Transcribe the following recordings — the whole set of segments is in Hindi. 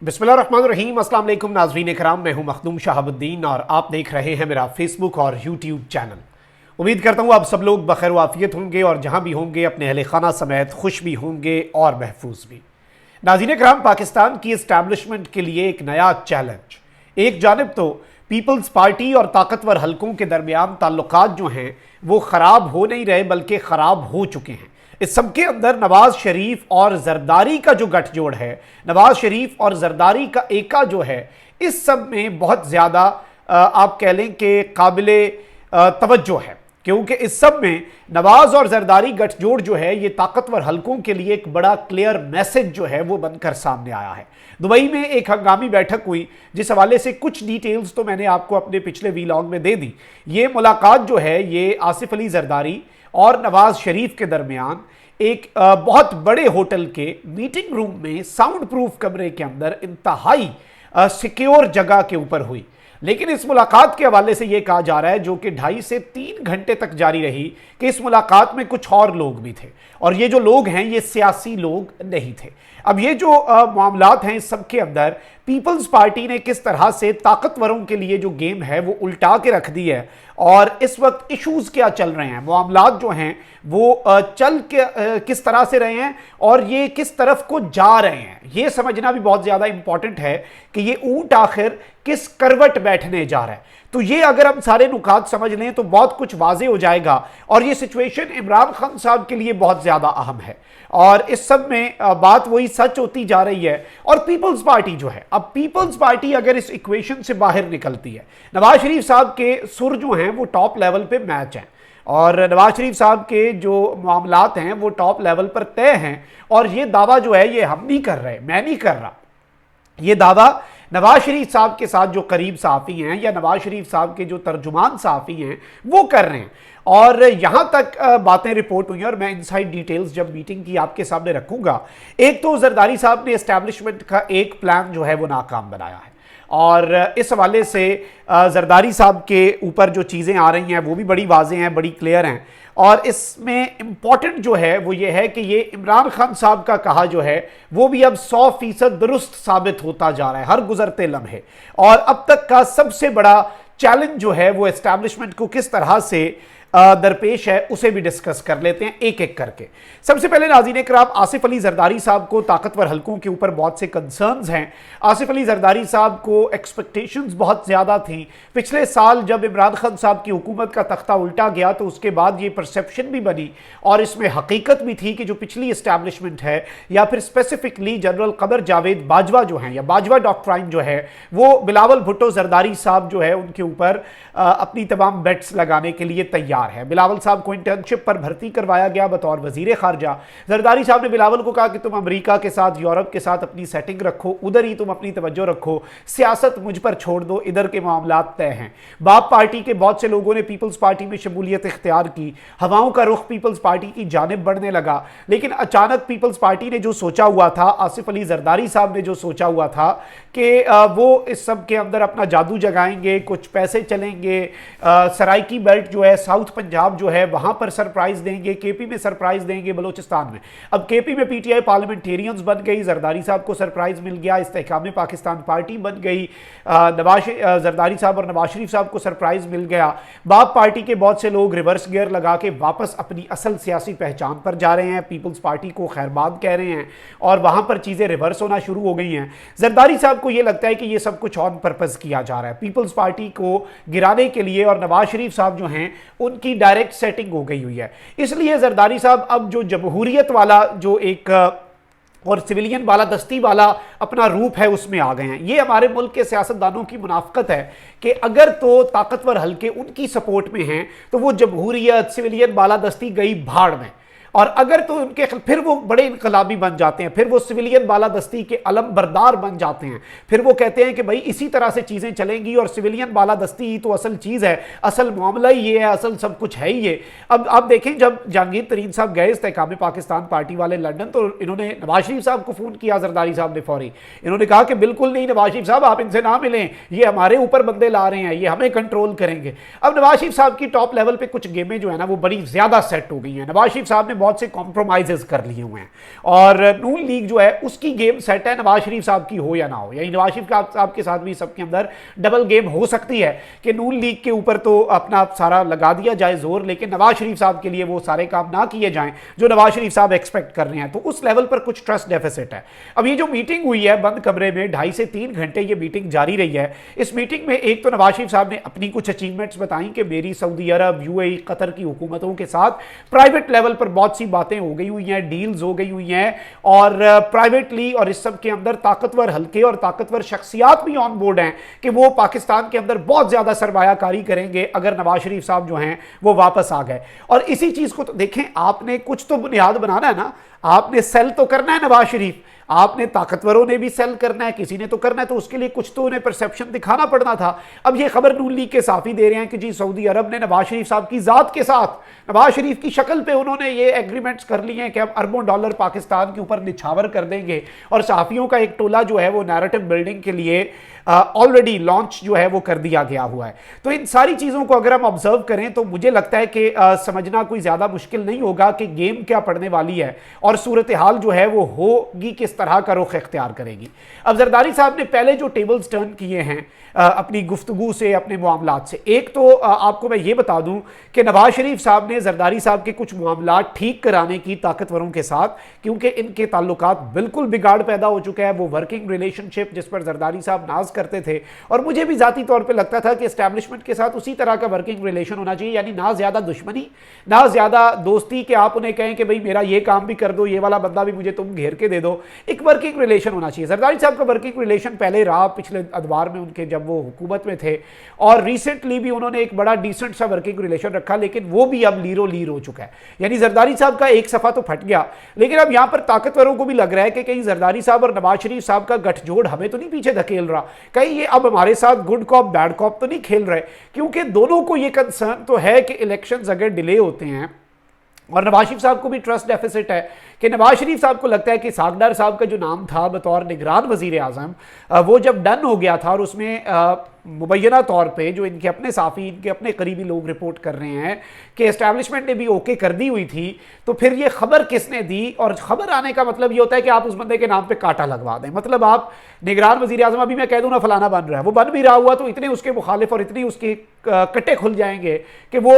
बिस्मिल्लाहिर्रहमानिर्रहीम। अस्सलाम वालेकुम नाज़रीन इकराम, मैं हूं मखदूम शहाबुद्दीन और आप देख रहे हैं मेरा फेसबुक और यूट्यूब चैनल। उम्मीद करता हूं आप सब लोग बखैर वाफियत होंगे और जहां भी होंगे अपने अहले खाना समेत खुश भी होंगे और महफूज भी। नाज़रीन इकराम, पाकिस्तान की इस्टेब्लिशमेंट के लिए एक नया चैलेंज। एक जानिब तो पीपल्स पार्टी और ताकतवर हलकों के दरमियान ताल्लुकात जो हैं वो ख़राब हो नहीं रहे बल्कि ख़राब हो चुके हैं। इस सब के अंदर नवाज शरीफ और जरदारी का जो गठजोड़ है, नवाज शरीफ और जरदारी का एका जो है, इस सब में बहुत ज़्यादा आप कह लें कि काबिले तवज्जो है, क्योंकि इस सब में नवाज और जरदारी गठजोड़ जो है ये ताकतवर हलकों के लिए एक बड़ा क्लियर मैसेज जो है वो बनकर सामने आया है। दुबई में एक हंगामी बैठक हुई जिस हवाले से कुछ डिटेल्स तो मैंने आपको अपने पिछले वीलॉग में दे दी। ये मुलाकात जो है ये आसिफ अली जरदारी और नवाज शरीफ के दरमियान एक बहुत बड़े होटल के मीटिंग रूम में साउंड प्रूफ कमरे के अंदर इंतहाई सिक्योर जगह के ऊपर हुई। लेकिन इस मुलाकात के हवाले से यह कहा जा रहा है, जो कि 2.5 से 3 घंटे तक जारी रही, कि इस मुलाकात में कुछ और लोग भी थे और ये जो लोग हैं ये सियासी लोग नहीं थे। अब ये जो मामलात हैं इस सब के अंदर पीपल्स पार्टी ने किस तरह से ताकतवरों के लिए जो गेम है वो उल्टा के रख दी है और इस वक्त इश्यूज क्या चल रहे हैं, मामलात जो हैं वो चल के किस तरह से रहे हैं और ये किस तरफ को जा रहे हैं, ये समझना भी बहुत ज़्यादा इंपॉर्टेंट है कि ये ऊंट आखिर किस करवट बैठने जा रहा है। तो ये अगर हम सारे नुकात समझ लें तो बहुत कुछ वाजे हो जाएगा और ये सिचुएशन इमरान खान साहब के लिए बहुत ज़्यादा अहम है और इस सब में बात वही सच होती जा रही है। और पीपल्स पार्टी जो है, अब पीपल्स पार्टी अगर इस इक्वेशन से बाहर निकलती है, नवाज शरीफ साहब के सुर जो हैं वो टॉप लेवल पे मैच हैं और नवाज शरीफ साहब के जो मामलात हैं वो टॉप लेवल पर तय हैं और ये दावा जो है ये हम नहीं कर रहे, मैं नहीं कर रहा, ये दावा नवाज शरीफ साहब के साथ जो करीब सहाफ़ी हैं या नवाज शरीफ साहब के जो तर्जुमान सहाफ़ी हैं वो कर रहे हैं। और यहां तक बातें रिपोर्ट हुई और मैं इनसाइड डिटेल्स जब मीटिंग की आपके सामने रखूंगा। एक तो जरदारी साहब ने एस्टैब्लिशमेंट का एक प्लान जो है वो नाकाम बनाया है और इस हवाले से जरदारी साहब के ऊपर जो चीज़ें आ रही हैं वो भी बड़ी वाज़ेह हैं, बड़ी क्लियर हैं और इसमें इम्पॉर्टेंट जो है वो ये है कि ये इमरान खान साहब का कहा जो है वो भी अब 100% दुरुस्त साबित होता जा रहा है हर गुजरते लम्हे। और अब तक का सबसे बड़ा चैलेंज जो है वो एस्टैब्लिशमेंट को किस तरह से दरपेश है उसे भी डिस्कस कर लेते हैं एक एक करके। सबसे पहले नाज़रीन इकराम, आसिफ अली जरदारी साहब को ताकतवर हलकों के ऊपर बहुत से कंसर्न्स हैं। आसिफ अली जरदारी साहब को एक्सपेक्टेशंस बहुत ज़्यादा थी। पिछले साल जब इमरान खान साहब की हुकूमत का तख्ता उल्टा गया तो उसके बाद ये परसेप्शन भी बनी और इसमें हकीकत भी थी कि जो पिछली इस्टेब्लिशमेंट है या फिर स्पेसिफिकली जनरल कमर जावेद बाजवा जो हैं या बाजवा डॉक्ट्राइन जो है वो बिलावल भुट्टो जरदारी साहब जो है उनके ऊपर अपनी तमाम बेट्स लगाने के लिए तैयार है। बिलावल साहब को इंटर्नशिप पर भर्ती करवाया गया बतौर वजीर खारजा। जरदारी साहब ने बिलावल को कहा कि तुम अमेरिका के साथ, यूरोप के साथ अपनी सेटिंग रखो, उधर ही तुम अपनी तवज्जो रखो, सियासत मुझ पर छोड़ दो, इधर के मामलात तय हैं। बाप पार्टी के बहुत से लोगों ने पीपल्स पार्टी में शमूलियत इख्तियार की, हवाओं का रुख पीपल्स पार्टी की जानिब बढ़ने लगा। लेकिन अचानक पीपल्स पार्टी ने जो सोचा हुआ था, आसिफ अली जरदारी साहब ने जो सोचा हुआ था कि वो इस सब के अंदर अपना जादू जगाएंगे, कुछ पैसे चलेंगे, सराइकी बेल्ट जो है, साउथ पंजाब जो है वहां पर सरप्राइज देंगे, केपी में सरप्राइज देंगे, बलोचिस्तान में। अब केपी में पीटीआई पार्लियामेंटेरियंस बन गई, जरदारी साहब को सरप्राइज मिल गया, इस्तेहकाम पाकिस्तान पार्टी बन गई, जरदारी साहब और नवाज शरीफ साहब को सरप्राइज मिल गया। बाप पार्टी के बहुत से लोग रिवर्स गियर लगा के वापस अपनी असल सियासी पहचान पर जा रहे हैं, पीपल्स पार्टी को खैरबाद कह रहे हैं और वहां पर चीजें रिवर्स होना शुरू हो गई हैं। जरदारी साहब को यह लगता है कि यह सब कुछ ऑन पर्पज किया जा रहा है, पीपल्स पार्टी को गिराने के लिए, और नवाज शरीफ साहब जो हैं उनकी डायरेक्ट सेटिंग हो गई हुई है। इसलिए जरदारी साहब अब जो जमहूरियत वाला जो एक और सिविलियन वाला दस्ती वाला अपना रूप है उसमें आ गए हैं। ये हमारे मुल्क के सियासतदानों की मुनाफकत है कि अगर तो ताकतवर हल्के उनकी सपोर्ट में हैं तो वो जमहूरियत, सिविलियन वाला दस्ती गई भाड़ में, और अगर तो उनके फिर वो बड़े इनकलाबी बन जाते हैं, फिर वो सिविलियन बाला दस्ती के अलम बरदार बन जाते हैं, फिर वो कहते हैं कि भाई इसी तरह से चीज़ें चलेंगी और सिविलियन बाला दस्ती ही तो असल चीज़ है, असल मामला ही ये है, असल सब कुछ है ही ये। अब आप देखें, जब जहांगीर तरीन साहब गए इस्तेहकाम पाकिस्तान पार्टी वाले लंदन तो इन्होंने नवाज शरीफ साहब को फ़ोन किया, जरदारी साहब ने फौरी इन्होंने कहा कि बिल्कुल नहीं नवाज शरीफ साहब, आप इनसे ना मिलें, ये हमारे ऊपर बंदे ला रहे हैं, ये हमें कंट्रोल करेंगे। अब नवाज शरीफ साहब की टॉप लेवल पर कुछ गेमें जो है ना वो बड़ी ज़्यादा सेट हो गई हैं। नवाज शरीफ साहब ने बहुत से कॉम्प्रोमाइजेस कर लिए हुए हैं और नून लीग जो है उसकी गेम सेट है, नवाज शरीफ साहब की हो या ना हो, यानी नवाज शरीफ साहब के साथ भी सबके अंदर डबल गेम हो सकती है कि नून लीग के ऊपर तो अपना सारा लगा दिया जाए जोर, लेकिन नवाज शरीफ साहब के लिए वो सारे काम ना किए जाएं जो नवाज शरीफ साहब एक्सपेक्ट कर रहे हैं। तो उस लेवल पर कुछ ट्रस्ट डेफिसिट है। अब ये जो मीटिंग हुई है बंद कमरे में 2.5 से 3 घंटे ये मीटिंग जारी रही है। इस मीटिंग में एक तो नवाज शरीफ साहब ने अपनी कुछ अचीवमेंट्स बताई कि मेरी सऊदी अरब, यूएई, कतर की हुकूमतों के साथ प्राइवेट लेवल पर बहुत सी बातें हो गई हुई हैं, डील्स हो गई हुई हैं और प्राइवेटली और इस सब के अंदर ताकतवर हल्के और ताकतवर शख्सियात भी ऑन बोर्ड हैं कि वो पाकिस्तान के अंदर बहुत ज्यादा सरमायाकारी करेंगे अगर नवाज शरीफ साहब जो हैं वो वापस आ गए। और इसी चीज को तो देखें, आपने कुछ तो बुनियाद बनाना है ना, आपने सेल तो करना है नवाज शरीफ, आपने ताकतवरों ने भी सेल करना है, किसी ने तो करना है, तो उसके लिए कुछ तो उन्हें परसेप्शन दिखाना पड़ना था। अब ये खबर नून लीग के साफी दे रहे हैं कि जी सऊदी अरब ने नवाज शरीफ साहब की जात के साथ, नवाज शरीफ की शक्ल पे उन्होंने ये एग्रीमेंट्स कर लिए हैं कि अब अरबों डॉलर पाकिस्तान के ऊपर निछावर कर देंगे और सहाफियों का एक टोला जो है वो नैरेटिव बिल्डिंग के लिए ऑलरेडी लॉन्च जो है वो कर दिया गया हुआ है। तो इन सारी चीज़ों को अगर हम ऑब्जर्व करें तो मुझे लगता है कि समझना कोई ज़्यादा मुश्किल नहीं होगा कि गेम क्या पड़ने वाली है और सूरत हाल जो है वो होगी किस तरह का रुख इख्तियार करेगी। अब जरदारी साहब ने पहले जो टेबल्स टर्न किए हैं अपनी गुफ्तगू से, अपने मामलात से, एक तो आपको मैं ये बता दूं कि नवाज शरीफ साहब ने जरदारी साहब के कुछ मामलात ठीक कराने की ताकतवरों के साथ, क्योंकि इनके ताल्लुकात बिल्कुल बिगाड़ पैदा हो चुका है। वो वर्किंग रिलेशनशिप जिस पर जरदारी साहब नाज करते थे और मुझे भी जाती तौर पे लगता था कि एस्टैब्लिशमेंट के साथ उसी तरह का वर्किंग रिलेशन होना चाहिए, यानी ना ज्यादा दुश्मनी ना ज्यादा दोस्ती कि आप उन्हें कहें कि भाई मेरा ये काम भी कर दो, ये वाला बंदा भी मुझे तुम घेर के दे दो। एक वर्किंग रिलेशन होना चाहिए। जरदारी साहब का वर्किंग रिलेशन पहले रहा पिछले अदवार में उनके, जब वो हुकूमत में थे, और रिसेंटली भी उन्होंने एक बड़ा डिसेंट सा वर्किंग रिलेशन रखा, लेकिन वो भी अब लीरो लीर हो चुका है। यानी जरदारी साहब का एक सफा तो फट गया, लेकिन अब यहां पर ताकतवरों को भी लग रहा है कि कहीं जरदारी साहब और नवाज शरीफ साहब का गठजोड़ हमें तो नहीं पीछे धकेल रहा, कहीं ये अब हमारे साथ गुड कॉप बैड कॉप तो नहीं खेल रहे, क्योंकि दोनों को ये कंसर्न तो है कि इलेक्शंस अगर डिले होते हैं, और नवाज शरीफ साहब को भी ट्रस्ट डेफिसिट है कि नवाज शरीफ साहब को लगता है कि सागडार साहब का जो नाम था बतौर निगरान वजीर आजम, वो जब डन हो गया था और उसमें मुबैना तौर पे जो इनके अपने साफ़ी, इनके अपने करीबी लोग रिपोर्ट कर रहे हैं कि एस्टैब्लिशमेंट ने भी ओके कर दी हुई थी, तो फिर ये खबर किसने दी? और खबर आने का मतलब ये होता है कि आप उस बंदे के नाम पे कांटा लगवा दें। मतलब आप निगरान वजीर आजम, अभी मैं कह दूं ना फलाना बन रहा है, वो बन भी रहा हुआ तो इतने उसके मुखालिफ और इतनी उसके कट्टे खुल जाएंगे कि वो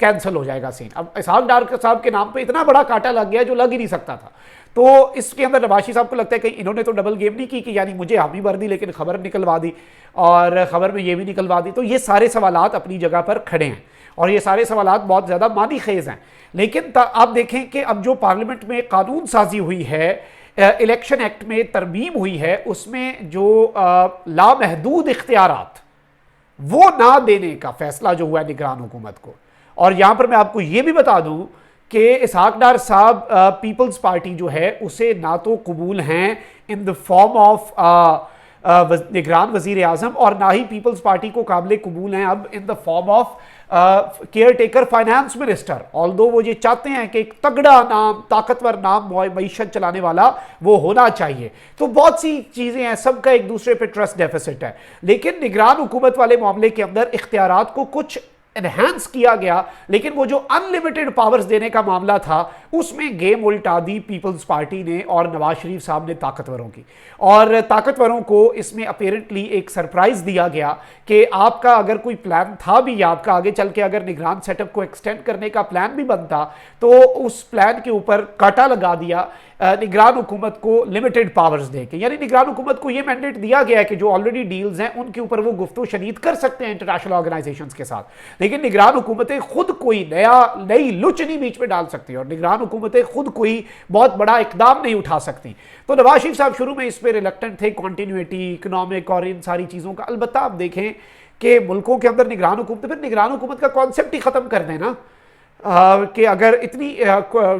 कैंसिल हो जाएगा सीन। अब इसहाक डार साहब के नाम पर इतना बड़ा कांटा लग गया जो लग ही नहीं सकता था। तो इसके अंदर नवाज शरीफ साहब को लगता है कि इन्होंने तो डबल गेम नहीं की कि यानी मुझे हामी भर दी लेकिन खबर निकलवा दी और खबर में ये भी निकलवा दी। तो ये सारे सवालात अपनी जगह पर खड़े हैं और ये सारे सवालात बहुत ज़्यादा मानी खेज हैं। लेकिन आप देखें कि अब जो पार्लियामेंट में कानून साजी हुई है, इलेक्शन एक्ट में तरमीम हुई है, उसमें जो लामहदूद इख्तियारात वो ना देने का फैसला जो हुआ है निगरान हुकूमत को। और यहाँ पर मैं आपको ये भी बता दूँ कि इसहाक डार साहब पीपल्स पार्टी जो है उसे ना तो कबूल हैं इन द फॉर्म ऑफ निगरान वजीर आजम, और ना ही पीपल्स पार्टी को काबिल कबूल हैं अब in the form of care taker finance minister. Although वो ये चाहते हैं कि एक तगड़ा नाम, ताकतवर नाम मईशत चलाने वाला वो होना चाहिए। तो बहुत सी चीज़ें हैं, सबका एक दूसरे पे ट्रस्ट डेफिसिट है। लेकिन निगरान हुकूमत वाले मामले के अंदर इख्तियारात को कुछ एनहांस किया गया, लेकिन वो जो अनलिमिटेड पावर्स देने का मामला था उसमें गेम उल्टा दी पीपल्स पार्टी ने और नवाज शरीफ साहब ने ताकतवरों की। और ताकतवरों को इसमें अपेरेंटली एक सरप्राइज दिया गया कि आपका अगर कोई प्लान था भी, आपका आगे चल के अगर निगरान सेटअप को एक्सटेंड करने का प्लान भी बनता, तो उस प्लान के ऊपर कांटा लगा दिया निगरान हुकूमत को लिमिटेड पावर्स देके। यानी निगरान हुकूमत को यह मैंडेट दिया गया है कि जो ऑलरेडी डील्स हैं उनके ऊपर वो गुफ्तगू शनीद कर सकते हैं इंटरनेशनल ऑर्गेनाइजेशंस के साथ, लेकिन निगरान हुकूमतें खुद कोई नई लुच नहीं बीच में डाल सकती और निगरान हुकूमतें खुद कोई बहुत बड़ा इकदाम नहीं उठा सकती। तो नवाज शरीफ साहब शुरू में इस पर रिलक्टेंट थे, कॉन्टिन्यूटी, इकोनॉमिक और इन सारी चीज़ों का। अलबत्ता आप देखें कि मुल्कों के अंदर निगरान हुकूमत, फिर निगरान हुकूमत का कॉन्सेप्ट ही ख़त्म कर देना कि अगर इतनी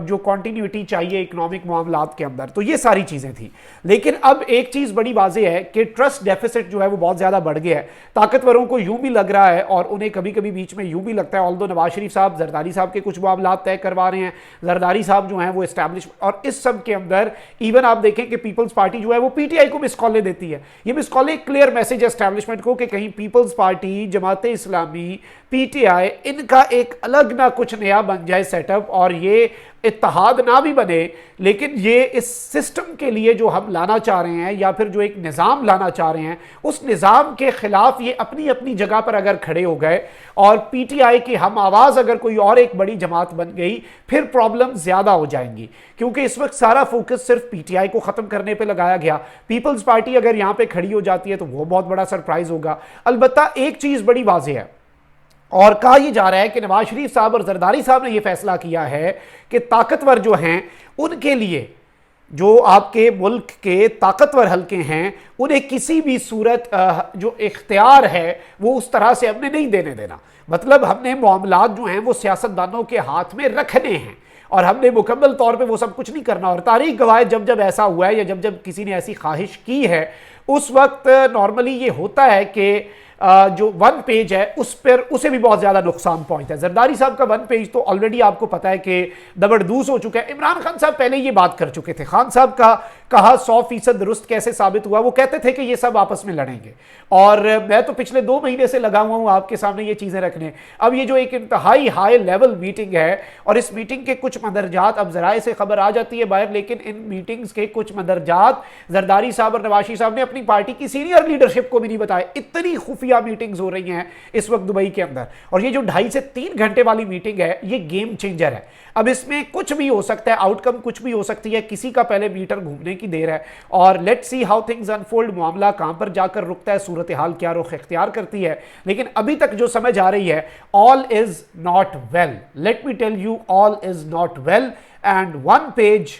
जो कॉन्टिन्यूटी चाहिए इकोनॉमिक मामलात के अंदर, तो ये सारी चीज़ें थी। लेकिन अब एक चीज़ बड़ी वाज़ेह है कि ट्रस्ट डेफिसिट जो है वो बहुत ज़्यादा बढ़ गया है। ताकतवरों को यूं भी लग रहा है और उन्हें कभी कभी बीच में यूं भी लगता है, ऑल्दो नवाज शरीफ साहब जरदारी साहब के कुछ मामलात तय करवा रहे हैं, जरदारी साहब जो हैं वो इस्टेब्लिश, और इस सब के अंदर इवन आप देखें कि पीपल्स पार्टी जो है वो पीटीआई को मिस कॉलें देती है। ये मिस कॉलें क्लियर मैसेज है एस्टैब्लिशमेंट को कि कहीं peoples party, Jamaat Islami, PTI, इनका एक अलग ना कुछ नया नया बन जाए सेटअप और ये इत्तेहाद ना भी बने, लेकिन ये इस सिस्टम के लिए जो हम लाना चाह रहे हैं या फिर जो एक निज़ाम लाना चाह रहे हैं उस निज़ाम के ख़िलाफ़ ये अपनी अपनी जगह पर अगर खड़े हो गए और पीटीआई की हम आवाज़ अगर कोई और एक बड़ी जमात बन गई, फिर प्रॉब्लम ज़्यादा हो जाएंगी, क्योंकि इस वक्त सारा फोकस सिर्फ पीटीआई को ख़त्म करने पर लगाया गया। पीपल्स पार्टी अगर यहाँ पर खड़ी हो जाती है तो वो बहुत बड़ा सरप्राइज़ होगा। अलबत्ता एक चीज़ बड़ी वाज़ेह है और कहा यह जा रहा है कि नवाज शरीफ साहब और जरदारी साहब ने यह फैसला किया है कि ताकतवर जो हैं उनके लिए, जो आपके मुल्क के ताकतवर हल्के हैं, उन्हें किसी भी सूरत जो इख्तियार है वो उस तरह से हमने नहीं देने देना। मतलब हमने मामलात जो हैं वो सियासतदानों के हाथ में रखने हैं और हमने मुकम्मल तौर पे वो सब कुछ नहीं करना। और तारीख गवाह जब जब ऐसा हुआ है या जब जब किसी ने ऐसी ख्वाहिश की है उस वक्त नॉर्मली ये होता है कि जो वन पेज है उस पर उसे भी बहुत ज्यादा नुकसान पहुंचता है। जरदारी साहब का वन पेज तो ऑलरेडी आपको पता है कि दबड़दूस हो चुका है। इमरान खान साहब पहले ये बात कर चुके थे। खान साहब का कहा 100% दुरुस्त कैसे साबित हुआ, वो कहते थे कि ये सब आपस में लड़ेंगे और मैं तो पिछले 2 महीने से लगा हुआ हूं आपके सामने ये चीजें रखने। अब ये जो एक इंतहाई हाई लेवल मीटिंग है और इस मीटिंग के कुछ मंदरजात अब जराए से खबर आ जाती है बाहर, लेकिन इन मीटिंग्स के कुछ मंदरजात जरदारी साहब और नवाज शरीफ साहब ने अपनी पार्टी की सीनियर लीडरशिप को भी नहीं बताए। इतनी खुफिया मीटिंग्स हो रही हैं इस वक्त दुबई के अंदर और ये जो 2.5 से 3 घंटे वाली मीटिंग है ये गेम चेंजर है। अब इसमें कुछ भी हो सकता है, आउटकम कुछ भी हो सकती है, किसी का पहले मीटर घूमने की देर है और let's see how things unfold. मामला कहां पर जाकर रुकता है, सूरत हाल क्या रुख इख्तियार करती है, लेकिन अभी तक जो समझ आ रही है all is not well. Let me tell you, all is not well and one page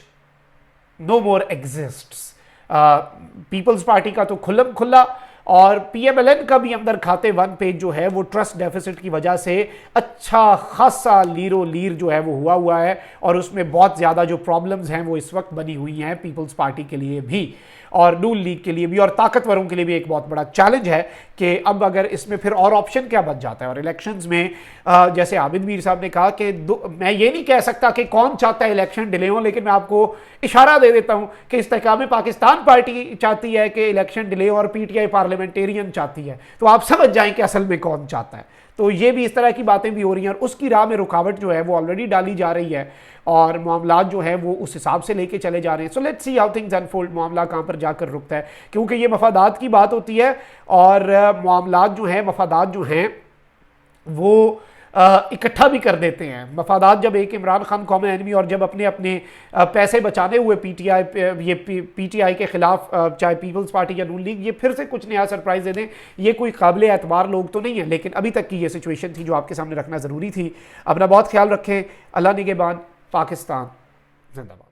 no more exists. People's Party का तो खुल्लम खुल्ला और पीएमएलएन का भी अंदर खाते वन पेज जो है वो ट्रस्ट डेफिसिट की वजह से अच्छा खासा लीरो लीर जो है वो हुआ है और उसमें बहुत ज़्यादा जो प्रॉब्लम्स हैं वो इस वक्त बनी हुई हैं पीपल्स पार्टी के लिए भी और नून लीग के लिए भी और ताकतवरों के लिए भी एक बहुत बड़ा चैलेंज है कि अब अगर इसमें फिर और ऑप्शन क्या बच जाता है। और इलेक्शंस में जैसे आबिद मीर साहब ने कहा कि मैं ये नहीं कह सकता कि कौन चाहता है इलेक्शन डिले हो, लेकिन मैं आपको इशारा दे देता हूं कि इस्तेहकाम पाकिस्तान पार्टी चाहती है कि इलेक्शन डिले और पीटीआई पार्लियामेंटेरियन चाहती है, तो आप समझ जाएं कि असल में कौन चाहता है। तो ये भी इस तरह की बातें भी हो रही हैं और उसकी राह में रुकावट जो है वो ऑलरेडी डाली जा रही है और मामलात जो है वो उस हिसाब से लेके चले जा रहे हैं। So let's see how things unfold, मामला कहाँ पर जाकर रुकता है, क्योंकि ये मफादात की बात होती है और मामलात जो हैं मफादात जो हैं वो इकट्ठा भी कर देते हैं। मफादात जब एक इमरान खान कॉमन एनिमी और जब अपने अपने पैसे बचाने हुए पीटीआई के खिलाफ चाहे पीपल्स पार्टी या नून लीग ये फिर से कुछ नया सरप्राइज दे दें, ये कोई काबिल एतबार लोग तो नहीं है, लेकिन अभी तक की ये सिचुएशन थी जो आपके सामने रखना ज़रूरी थी। अपना बहुत ख्याल रखें। अल्लाह निगहबान। पाकिस्तान जिंदाबाद।